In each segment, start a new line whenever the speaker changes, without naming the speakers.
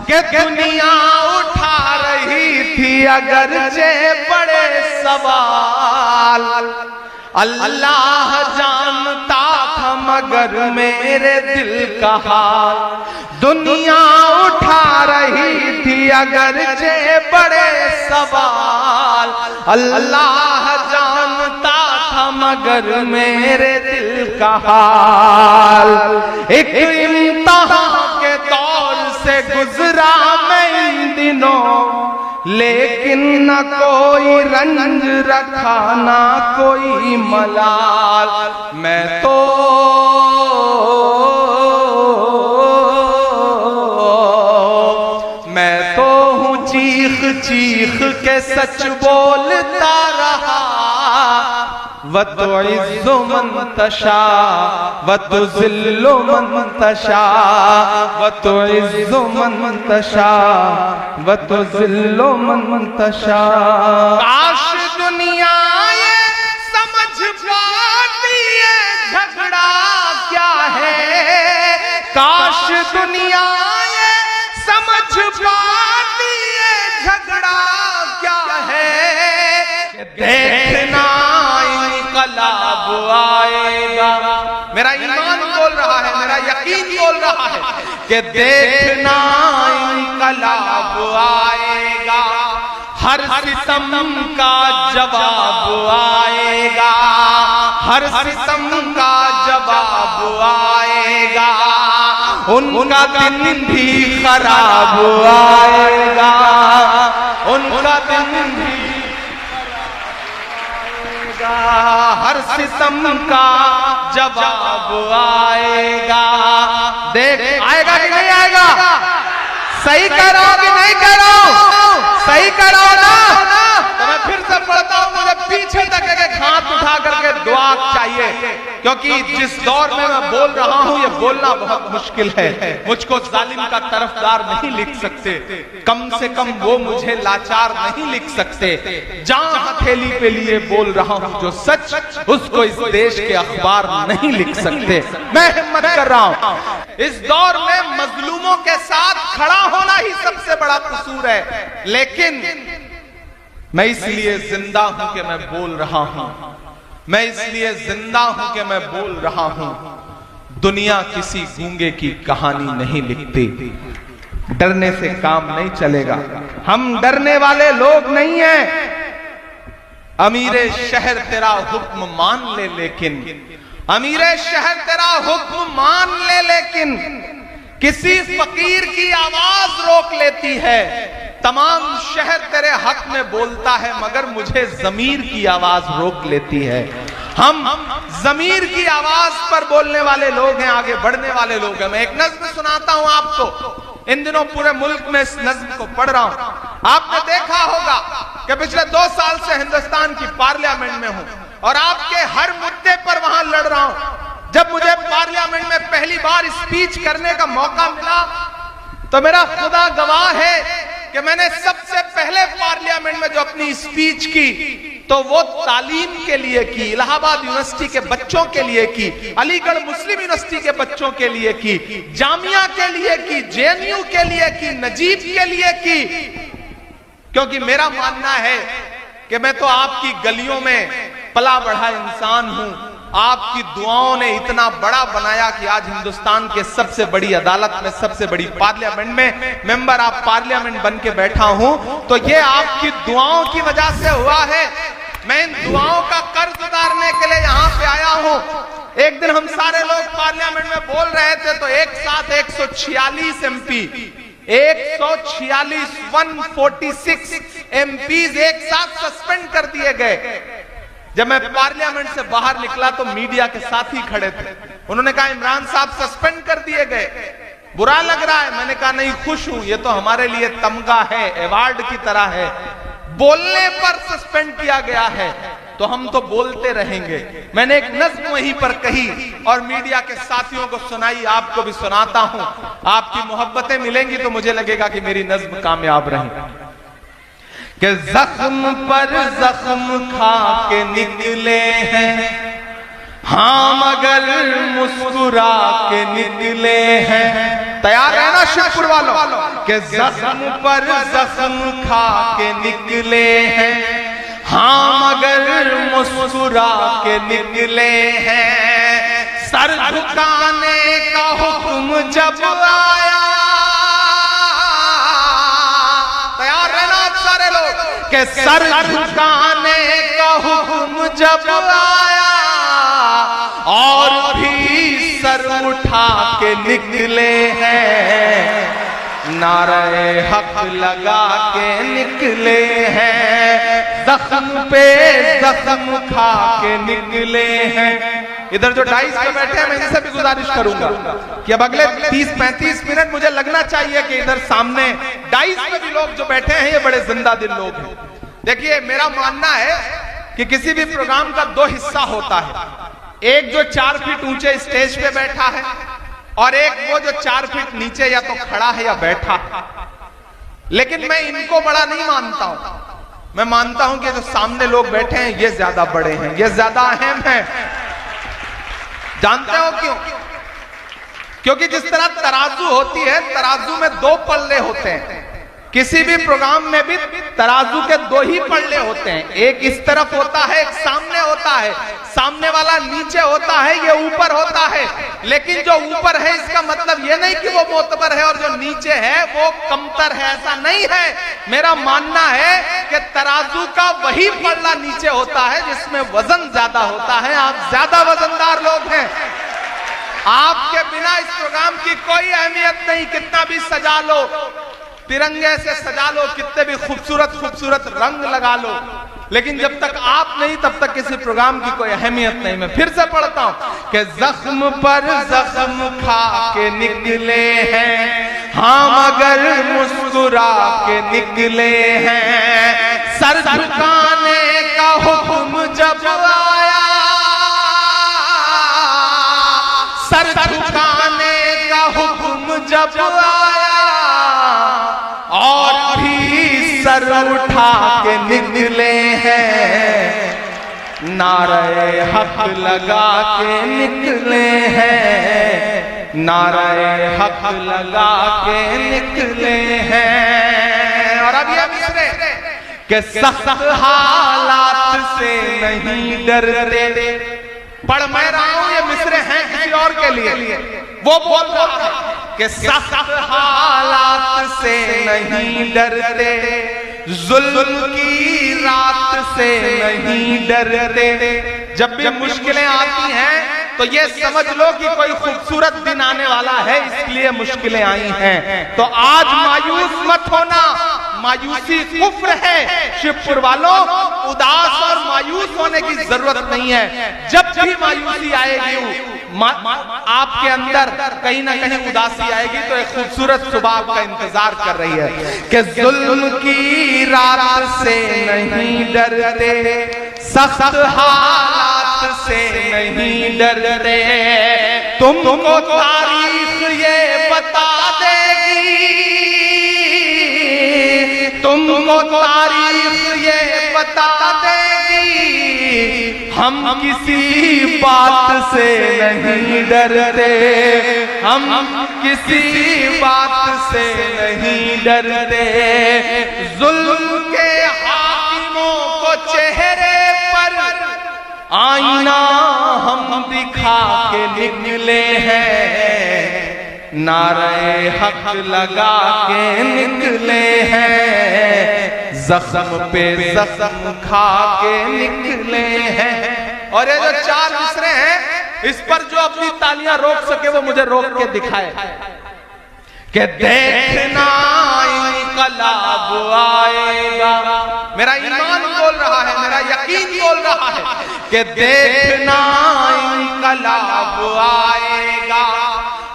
कि दुनिया उठा रही थी अगरचे बड़े सवाल, अल्लाह जानता था मगर मेरे दिल का हाल। दुनिया उठा रही थी अगरचे बड़े सवाल, अल्लाह जानता था मगर मेरे दिल का हाल। एक इम्तिहान के दौर से गुजरा मैं इन दिनों, लेकिन न कोई रंज रखा ना कोई मलाल। मैं तो हूँ चीख चीख के सच बोलता रहा, वतुइज़्ज़ु मन तशा वतुज़िल्लु मन तशा, वतुइज़्ज़ु मन तशा वतुज़िल्लु मन तशा। काश दुनिया ये समझ पाती है झगड़ा क्या है, काश दुनिया ये समझ पाती है झगड़ा क्या है। देखना इनकलाब आएगा, मेरा ईमान बोल रहा है, मेरा यकीन बोल रहा है कि देखना इनकलाब आएगा, हर सितम का जवाब आएगा, हर सितम का जवाब आएगा। उनका दिन भी खराब आएगा, उनका दिन भी हर सितम का जवाब आएगा। देख आएगा कि नहीं आएगा, सही करो कि नहीं करो, सही करो ना। तो मैं फिर से पढ़ता हूँ, मुझे पीछे तक एक हाथ उठा करके दुआ चाहिए, क्योंकि जिस दौर में मैं बोल रहा हूँ ये बोलना बहुत मुश्किल है। मुझको जालिम का तरफदार नहीं लिख सकते, कम से कम वो मुझे लाचार नहीं लिख सकते। जहां हथेली पे लिए बोल रहा हूँ जो सच, उसको इस देश के अखबार नहीं लिख सकते। मैं हिम्मत कर रहा हूँ, इस दौर में मजलूमों के साथ खड़ा होना ही सबसे बड़ा कसूर है, लेकिन मैं इसलिए जिंदा हूं कि मैं बोल रहा हूं, मैं इसलिए जिंदा हूं कि मैं बोल रहा हूं। दुनिया किसी गूंगे की कहानी नहीं लिखती, डरने से काम नहीं चलेगा, हम डरने वाले लोग नहीं हैं। अमीरे शहर तेरा हुक्म मान ले लेकिन, अमीरे शहर तेरा हुक्म मान ले लेकिन, किसी फकीर की आवाज रोक लेती है। तमाम शहर तेरे हक में बोलता है मगर मुझे ज़मीर की आवाज रोक लेती है। हम ज़मीर की आवाज पर बोलने वाले लोग हैं, आगे बढ़ने वाले लोग हैं। मैं एक नज्म सुनाता हूं आपको, इन दिनों पूरे मुल्क में इस नज्म को पढ़ रहा हूं। आपने देखा होगा कि पिछले 2 साल से हिंदुस्तान की पार्लियामेंट में हूं और आपके हर मुद्दे पर वहां लड़ रहा हूं। जब मुझे पार्लियामेंट में पहली बार स्पीच करने का मौका मिला तो मेरा खुदा गवाह है कि मैंने सबसे पहले पार्लियामेंट में जो अपनी स्पीच की तो वो तालीम के लिए की, इलाहाबाद यूनिवर्सिटी के बच्चों के लिए की, अलीगढ़ मुस्लिम यूनिवर्सिटी के बच्चों के लिए की, जामिया के लिए की, जेएनयू के लिए की, नजीब के लिए की। क्योंकि मेरा मानना है कि मैं तो आपकी गलियों में पला बढ़ा इंसान हूं, आपकी दुआओं ने इतना बड़ा बनाया कि आज हिंदुस्तान के सबसे बड़ी अदालत में, सबसे बड़ी पार्लियामेंट में मेंबर ऑफ पार्लियामेंट बन के बैठा हूं, तो ये आपकी दुआओं की वजह से हुआ है। मैं इन दुआओं का कर्ज उतारने के लिए यहाँ पे आया हूं। एक दिन हम सारे लोग पार्लियामेंट में बोल रहे थे तो एक साथ 146 MP, 146 146 MPs एक साथ सस्पेंड कर दिए गए। जब मैं पार्लियामेंट से बाहर निकला तो मीडिया के साथी खड़े थे, उन्होंने कहा इमरान साहब सस्पेंड कर दिए गए, बुरा लग रहा है। मैंने कहा नहीं, खुश हूं, ये तो हमारे लिए तमगा है, अवार्ड की तरह है। बोलने पर सस्पेंड किया गया है तो हम तो बोलते रहेंगे। मैंने एक नज्म वहीं पर कही और मीडिया के साथियों को सुनाई, आपको भी सुनाता हूं। आपकी मोहब्बतें मिलेंगी तो मुझे लगेगा कि मेरी नज्म कामयाब रही। कि जख्म पर जख्म खा के निकले हैं, हाँ मगर मुस्कुरा के निकले हैं। तैयार रहना शिवपुर वालों के जख्म पर जख्म खा के निकले हैं। हाँ मगर मुस्कुरा के निकले हैं। सर झुकाने का हुक्म जब आया, तैयार रहना आप सारे लोग के सर झुकाने का हुक्म जब आया और भी सर उठा के निकले हैं। नारे हक लगा के निकले हैं। जख्म पे जख्म खा के निकले हैं। इधर जो डाइस पे बैठे हैं मैं इनसे भी गुजारिश करूंगा कि अब अगले 30-35 मिनट मुझे लगना चाहिए कि इधर सामने डाइस पे भी लोग जो बैठे हैं ये बड़े जिंदा दिल लोग हैं। देखिए मेरा मानना है कि किसी भी प्रोग्राम का दो हिस्सा होता है, एक जो 4 फीट ऊंचे स्टेज पे बैठा है और एक वो जो 4 फीट नीचे या तो खड़ा है या बैठा है। लेकिन मैं इनको बड़ा नहीं मानता हूं। मैं मानता हूं कि जो सामने लोग बैठे हैं ये ज्यादा बड़े हैं, ये ज्यादा अहम है। जानते हो क्यों? क्योंकि जिस तरह तराजू होती है, तराजू में 2 पल्ले होते हैं। किसी भी प्रोग्राम में भी तराजू के 2 ही पल्ले होते हैं, एक इस तरफ होता है, एक सामने होता है। सामने वाला नीचे होता है, ये ऊपर होता है। लेकिन जो ऊपर है इसका मतलब ये नहीं कि वो मोतबर है और जो नीचे है वो कमतर है, ऐसा नहीं है। मेरा मानना है कि तराजू का वही पल्ला नीचे होता है जिसमें वजन ज्यादा होता है। आप ज्यादा वजनदार लोग हैं। आपके बिना इस प्रोग्राम की कोई अहमियत नहीं। कितना भी सजा लो, तिरंगे से सजा लो, कितने भी खूबसूरत खूबसूरत रंग लगा लो, लेकिन जब तक आप नहीं तब तक किसी प्रोग्राम की कोई अहमियत नहीं। मैं फिर से पढ़ता हूं कि जख्म पर जख्म खा के निकले हैं। हाँ मगर मुस्कुरा के निकले हैं। सर झुकाने का हुक्म जब आया, सर झुकाने का हुक्म जब आया और भी सर उठा के निकले हैं। नारे हक लगा के निकले हैं। नारे हक लगा के निकले हैं। और अब ये मिसरे के सख्त हालात से नहीं डरते। पढ़ मैं रहा हूं, ये मिसरे हैं किसी और के लिए। वो बोल रहा है कि सख्त हालात से नहीं डरते, जुल्म की रात से नहीं डरते। जब भी मुश्किलें आती हैं तो ये समझ लो कि कोई खूबसूरत दिन आने वाला है, इसलिए मुश्किलें आई हैं। तो आज मायूस मत होना, मायूसी कुफ्र है। शिवपुर वालों, उदास और मायूस होने की जरूरत नहीं है। जब भी मायूसी आएगी आपके अंदर कहीं ना कहीं उदासी आएगी तो एक खूबसूरत सुबह आपका इंतजार कर रही है कि जुल्म की रात से नहीं डरते, सख्त हालात से नहीं डरते। तुमको तारीख ये बता देगी, तुमको तारीख ये बता देगी। हम किसी बात से नहीं डरते, हम किसी बात से नहीं डरते। जुल्म के हाकिमों को चेहरे पर आईना हम दिखा के निकले हैं। नारे हक लगा के निकले हैं। जख्म पे जख्म खा के निकले हैं। और ये जो 4 मिसरे हैं इस पर जो अपनी तालियां रोक सके वो मुझे रोक के दिखाए कि देखना इनकलाब आएगा। मेरा ईमान बोल रहा है, मेरा यकीन बोल रहा है कि देखना इनकलाब आएगा।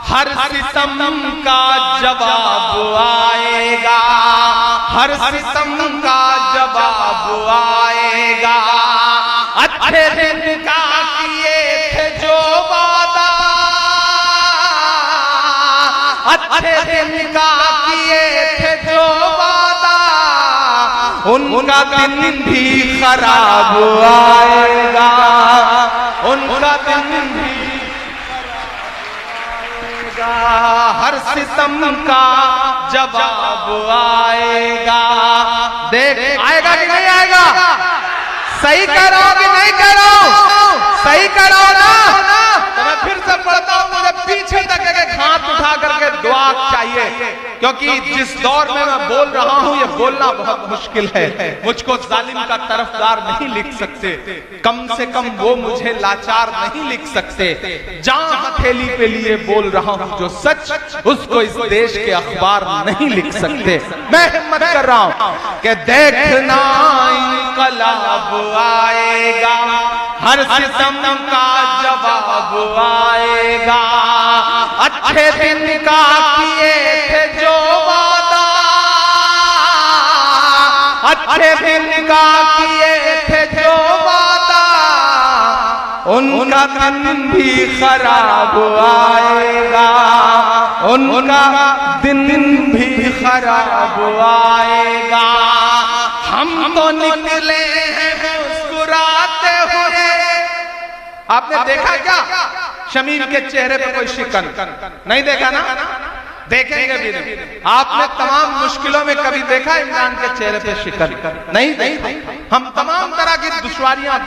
हर सितम का जवाब आएगा, हर सितम का जवाब आएगा। अच्छे दिन का किए थे जो वादा, अच्छे दिन का किए थे जो वादा, उनका दिन भी खराब आएगा। उनका दिन भी आएगा, हर सितम का जवाब आएगा। देख आएगा कि नहीं आएगा? सही करो कि नहीं करो? सही करो ना? तो मैं फिर से पढ़ता हूं, मुझे पीछे तक एक हाथ उठा करके दुआ चाहिए, क्योंकि जिस दौर में मैं बोल रहा हूं ये बोलना बहुत मुश्किल है। मुझको जालिम का तरफदार नहीं लिख सकते, कम से कम वो मुझे लाचार नहीं लिख सकते। जहां हथेली पे लिए बोल रहा हूं जो सच, उसको इस देश के अखबार नहीं लिख सकते। मैं हिम्मत कर रहा हूं कि देखना इनकलाब आएगा, हर सितम का जवाब आएगा। अच्छे दिन का किए थे जो वादा, अच्छे दिन का किए थे जो वादा, उनका दिन भी खराब आएगा, उनका दिन भी खराब आएगा। हम तो निकले हैं मुस्कुराते हुए। आपने देखा क्या शमीम के चेहरे पे कोई शिकन? नहीं देखा ना? देखेंगे भी नहीं। आपने तमाम मुश्किलों में कभी देखा इमरान के चेहरे पे शिकन? नहीं देखा। हम तमाम तरह की दुश्वारियां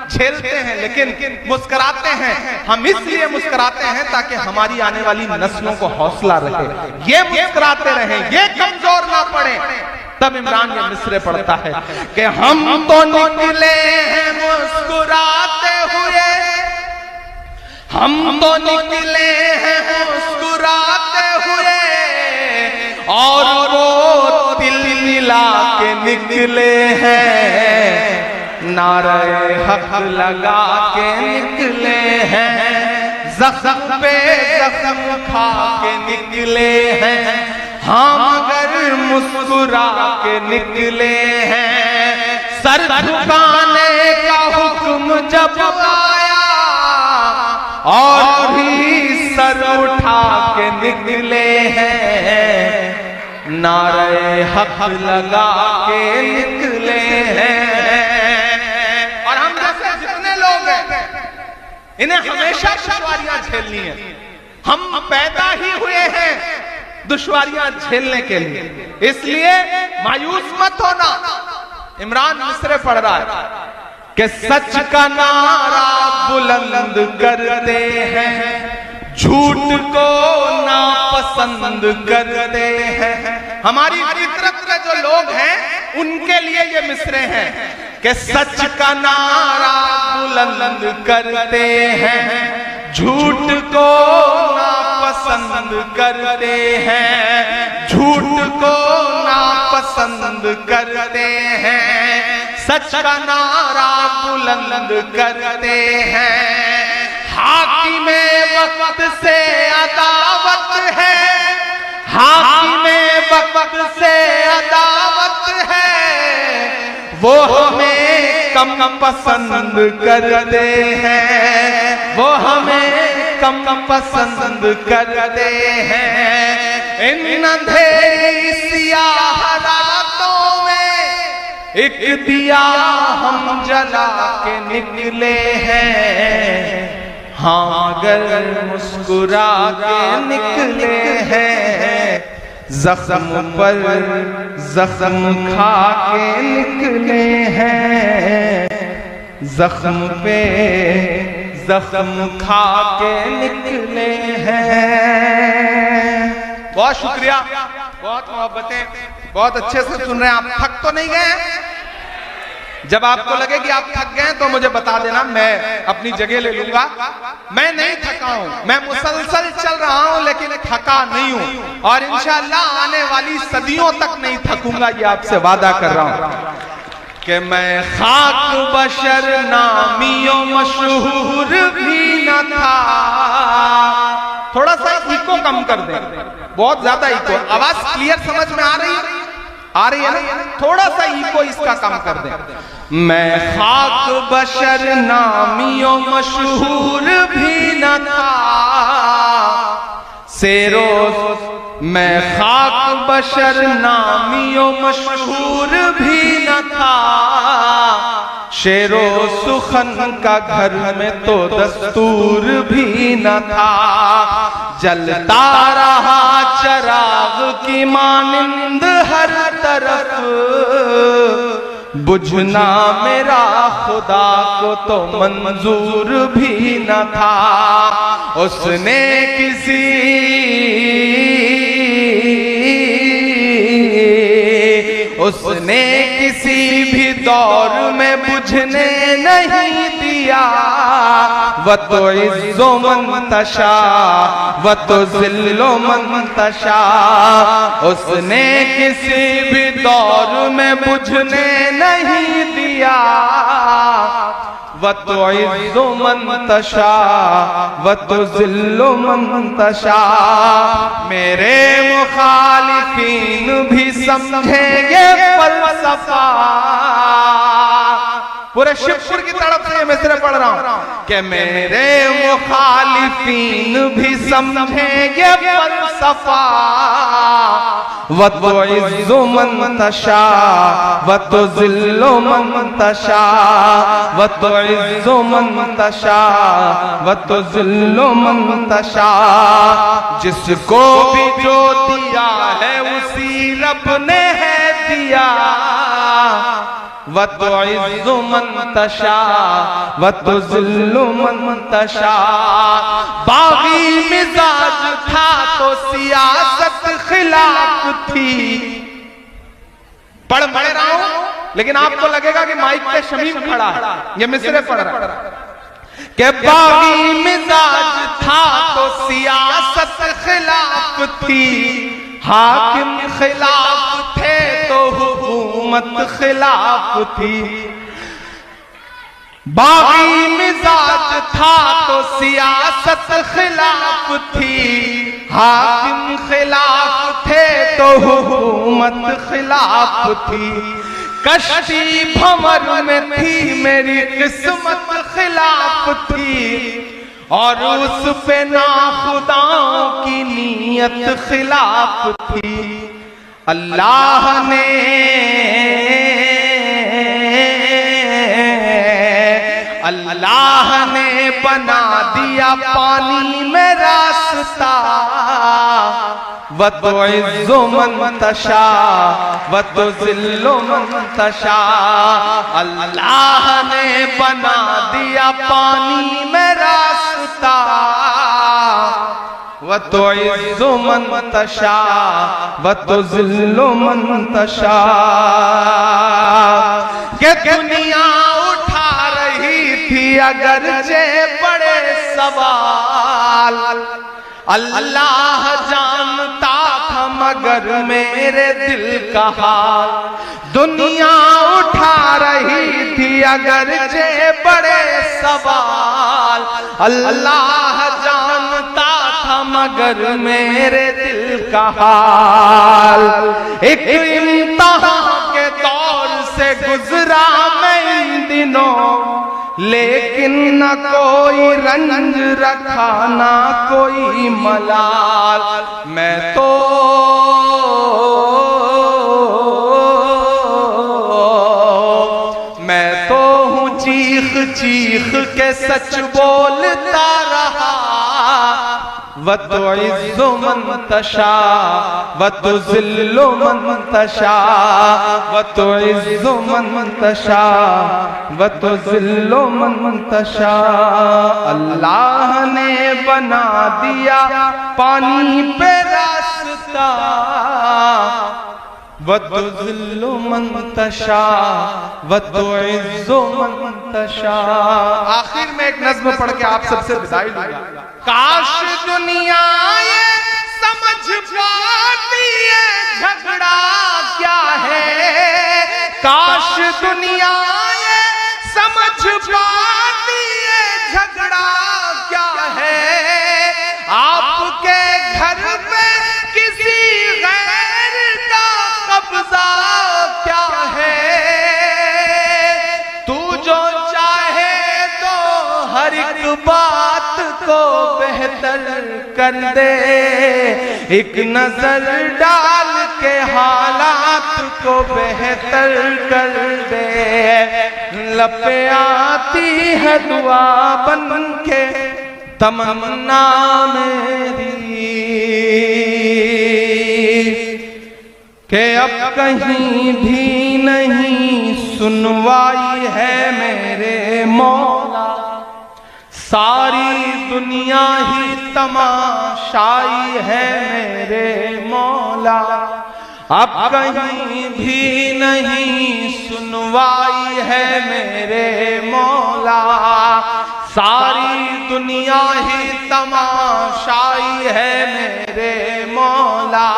झेलते हैं लेकिन मुस्कुराते हैं। हम इसलिए मुस्कुराते हैं ताकि हमारी आने वाली नस्लों को हौसला रहे, ये मुस्कुराते रहें, ये कमजोर ना पड़े। तब इमरान ये मिसरे पढ़ता है कि हम तो निकले हैं मुस्कुराते हुए, हम तो निकले हैं मुस्कुराते हुए, और वो दिल मिला के निकले हैं, नारे हक लगा के निकले हैं, ज़ख्म पे ज़ख्म खा के निकले हैं। हम अगर मुस्कुरा के निकले हैं, सर झुकाने का हुक्म जब आया और भी सर उठा के निकले हैं, नारे हक लगा के निकले हैं। और हम जैसे जितने लोग हैं इन्हें हमेशा दुश्वारियां झेलनी है। हम पैदा ही हुए हैं दुश्वारियां झेलने के लिए, इसलिए मायूस मत होना। इमरान मिसरे पढ़ रहा है कि सच का नारा बुलंद करते हैं, झूठ को नापसंद करते हैं। हमारी फितरत के जो लोग हैं उनके लिए ये मिसरे हैं कि सच का नारा बुलंद करते हैं, झूठ को नापसंद करते हैं, झूठ को नापसंद करते हैं, सच का नारा बुलंद करते हैं। हाकिमे वक्त से अदावत है, हाकिमे वक्त से अदावत है, वो हमें कम पसंद करते हैं, वो हमें कम पसंद करते हैं। इन अंधेरी सियाह रातों में एक दिया हम जला के निकले हैं, हाँ अगर मुस्कुरा के निकले हैं, जख्म पर जख्म खा के निकले हैं, जख्म पे जख्म खा के निकले हैं। बहुत शुक्रिया, बहुत मोहब्बतें, बहुत अच्छे से सुन रहे हैं। आप थक तो नहीं गए? जब आपको लगे कि आप थक गए तो मुझे बता देना, मैं अपनी जगह ले लूंगा। मैं नहीं थका हूं, मैं मुसलसल चल रहा हूं लेकिन थका नहीं हूं, और इंशाअल्लाह आने वाली सदियों तक नहीं थकूंगा, ये आपसे वादा कर रहा हूं कि मैं खाक बशर नामियो मशहूर भी न था। थोड़ा सा इको कम कर दें, बहुत ज्यादा इको। आवाज क्लियर समझ में आ रही है? आ रही है ना? थोड़ा सा इको इसका कम कर दें। मैं खाक बशर नामियो मशहूर भी न था, शेरो मैं खाक बशर नामियों मशहूर भी न था, शेरो सुखन का घर में तो दस्तूर भी न था। जलता रहा चराग की मानिंद हर तरफ, बुझना मेरा खुदा को तो मंजूर भी न था। उसने किसी भी दौर में बुझने नहीं दिया। व तो इज़्ज़ो मंतशा व तो ज़िल्लो मंतशा, उसने किसी भी दौर में बुझने नहीं दिया। व तो इज़्ज़ो मंतशा व तो ज़िल्लो मंतशा। मेरे मुखालिफीन भी समझेंगे फलसफा। पूरे शिवपुर की तरफ से मैं सिर्फ पढ़ रहा हूं कि मेरे मुखालिफीन भी समझेंगे फलसफा। व तो इज़्ज़ो मंतशा व तो ज़िल्लो मंतशा, व तो इज़्ज़ो मंतशा व तो ज़िल्लो मंतशा। जिसको भी जो दिया है उसी रब ने है दिया। व तो इज़्ज़ो मंतशा व तो ज़िल्लो मंतशा। बागी मिजाज था तो सियासत खिलाफ थी। पढ़ रहा हूं लेकिन आपको लगेगा कि माइक पे शमीम खड़ा है, ये मिसरे पढ़ रहा है कि बागी मिजाज था तो सियासत खिलाफ थी। हाकिम खिलाफ थे तो हुकूमत खिलाफ थी। बागी मिजाज था तो सियासत खिलाफ थी। हाकिम खिलाफ थे तो हुकूमत खिलाफ थी। कश्ती भंवर में थी मेरी किस्मत खिलाफ थी, और उस पे नाखुदाओं की नीयत खिलाफ थी। अल्लाह ने बना दिया पानी में रास्ता। व तो इज़्ज़ो मंतशा व तो ज़िल्लो मंतशा। अल्लाह ने बना दिया पानी में रास्ता। व तो इज़्ज़ो मंतशा व तो ज़िल्लो मंतशा। के दुनिया उठा रही थी अगरचे बड़े सवाल। अल्लाह जानता था मगर मेरे दिल का हाल। दुनिया उठा रही थी अगरचे बड़े सवाल। अल्लाह जानता था मगर मेरे दिल का हाल। एक इम्तिहान के दौर से गुजरा मैं इन दिनों, लेकिन न कोई रंज रखा ना कोई मलाल। मैं तो हूँ चीख चीख के सच बोलता रहा। व तो इज़्ज़ो मंतशा व तो ज़िल्लो मंतशा। व तो इज़्ज़ो मंतशा व तो ज़िल्लो मंतशा। अल्लाह ने बना दिया पानी पे रास्ता। व तो ज़िल्लो मंतशा व तो इज़्ज़ो मंतशा। आखिर में एक नज़्म पढ़ के आप सबसे विदाई लूंगा। काश दुनिया ये समझ पाती है झगड़ा क्या है। काश दुनिया ये समझ पाती है झगड़ा क्या है। आपके घर पे किसी गैर का कब्जा क्या है। तू जो चाहे तो हर एक बात को बेहतर कर दे, एक नजर डाल के हालात को बेहतर कर दे। लब पे आती है दुआ बन के तमन्ना मेरी कि अब कहीं भी नहीं सुनवाई है मेरे मौला, सारी दुनिया ही तमाशाई है मेरे मौला। अब कहीं भी नहीं सुनवाई है मेरे मौला, सारी दुनिया ही तमाशाई है मेरे मौला।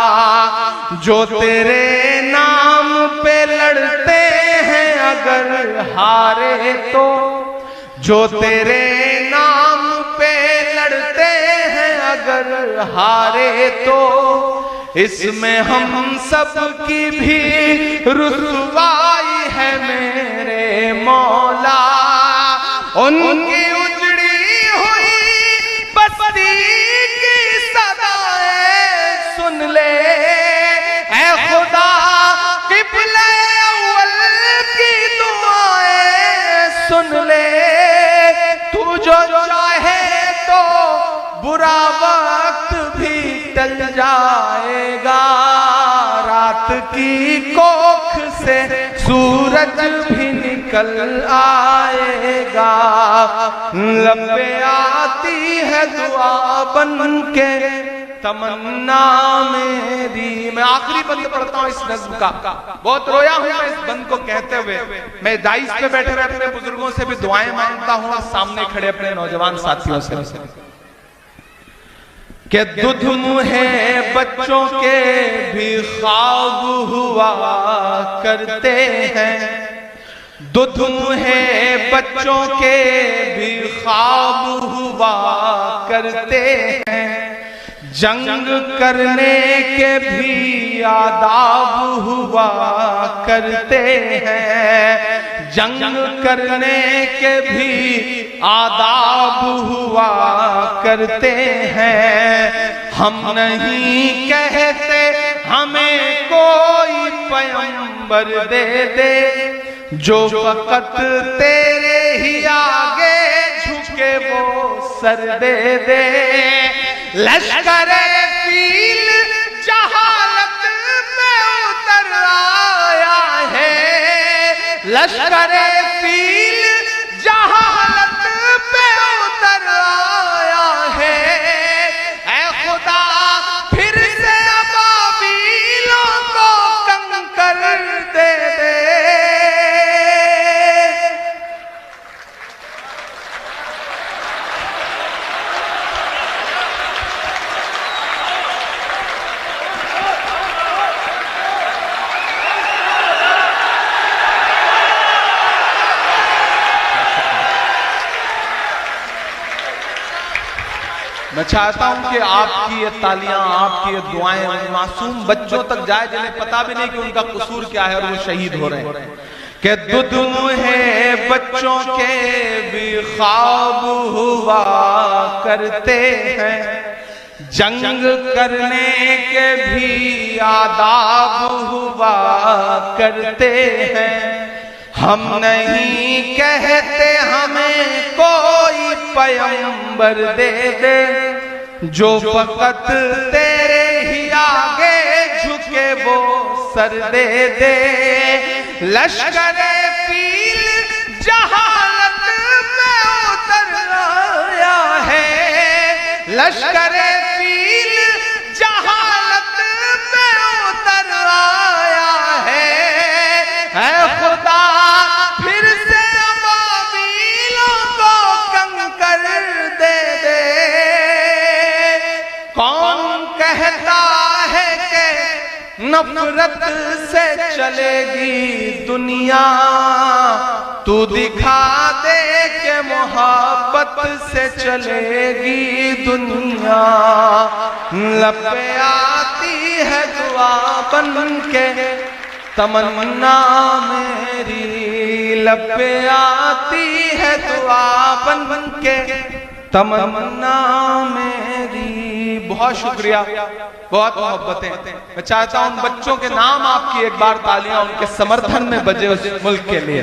जो तेरे नाम पे लड़ते हैं अगर हारे तो, जो तेरे नाम पे लड़ते हैं अगर हारे तो, इसमें हम सब की भी रुसवाई है मेरे मौला। उनकी उजड़ी हुई बस्ती की सदाएं सुन ले ऐ खुदा, क़िबला अव्वल की दुआएं सुन ले। तू जो चाहे तो बुरा वक्त भी टल जाएगा, रात की कोख से सूरज भी निकल आएगा। लब पे आती है दुआ बन के तमन्ना मेरी। मैं आखिरी बंद पढ़ता हूं इस नज्म का, बहुत रोया हूं मैं इस बंद को कहते हुए। मैं दाइस पे बैठे हुए अपने बुजुर्गों से भी दुआएं मांगता हूं और सामने खड़े अपने नौजवान साथियों से कि दुध मुहे बच्चों के भी ख्वाब हुआ करते हैं, दुध मुहे बच्चों के भी ख्वाब हुआ करते हैं। जंग करने के भी आदाब हुआ करते हैं, जंग करने के भी आदाब हुआ करते हैं। हम नहीं कहते हमें कोई पैगंबर दे दे, जो फकत तेरे ही आगे झुके वो सर दे दे। लश्करे फील जहालत में उतर आया है, लश्करे फील जहालत पे उतर आया है। ऐ खुदा फिर से अबाबीलों को कंकर दे दे। मैं चाहता हूं कि आपकी ये तालियां, आपकी ये दुआएं मासूम बच्चों तक जाए जिन्हें पता भी नहीं कि उनका कसूर क्या है और वो शहीद हो रहे हैं। कि दुध मुहे बच्चों के भी ख्वाब हुआ करते हैं, जंग करने के भी आदाब हुआ करते हैं। हम नहीं कहते हमें कोई पैगंबर दे दे, जो फकत तेरे ही आगे झुके वो सर दे दे। लश्करे फील जहालत में उतर आया है, लश्करे फील जहालत में उतर आया है। है खुदा फिर से अबाबीलों को कंकर दे दे। कौन कहता है कि नफरत से चलेगी दुनिया, तू दिखा दे के मोहब्बत से चलेगी दुनिया। लब पे आती है दुआ बन के तमन्ना मेरी, लब पे आती है दुआ बन के तमन्ना मेरी। बहुत शुक्रिया, बहुत मोहब्बतें। मैं चाहता हूं उन बच्चों के नाम आपकी एक बार तालियां उनके समर्थन में बजे उस मुल्क के लिए।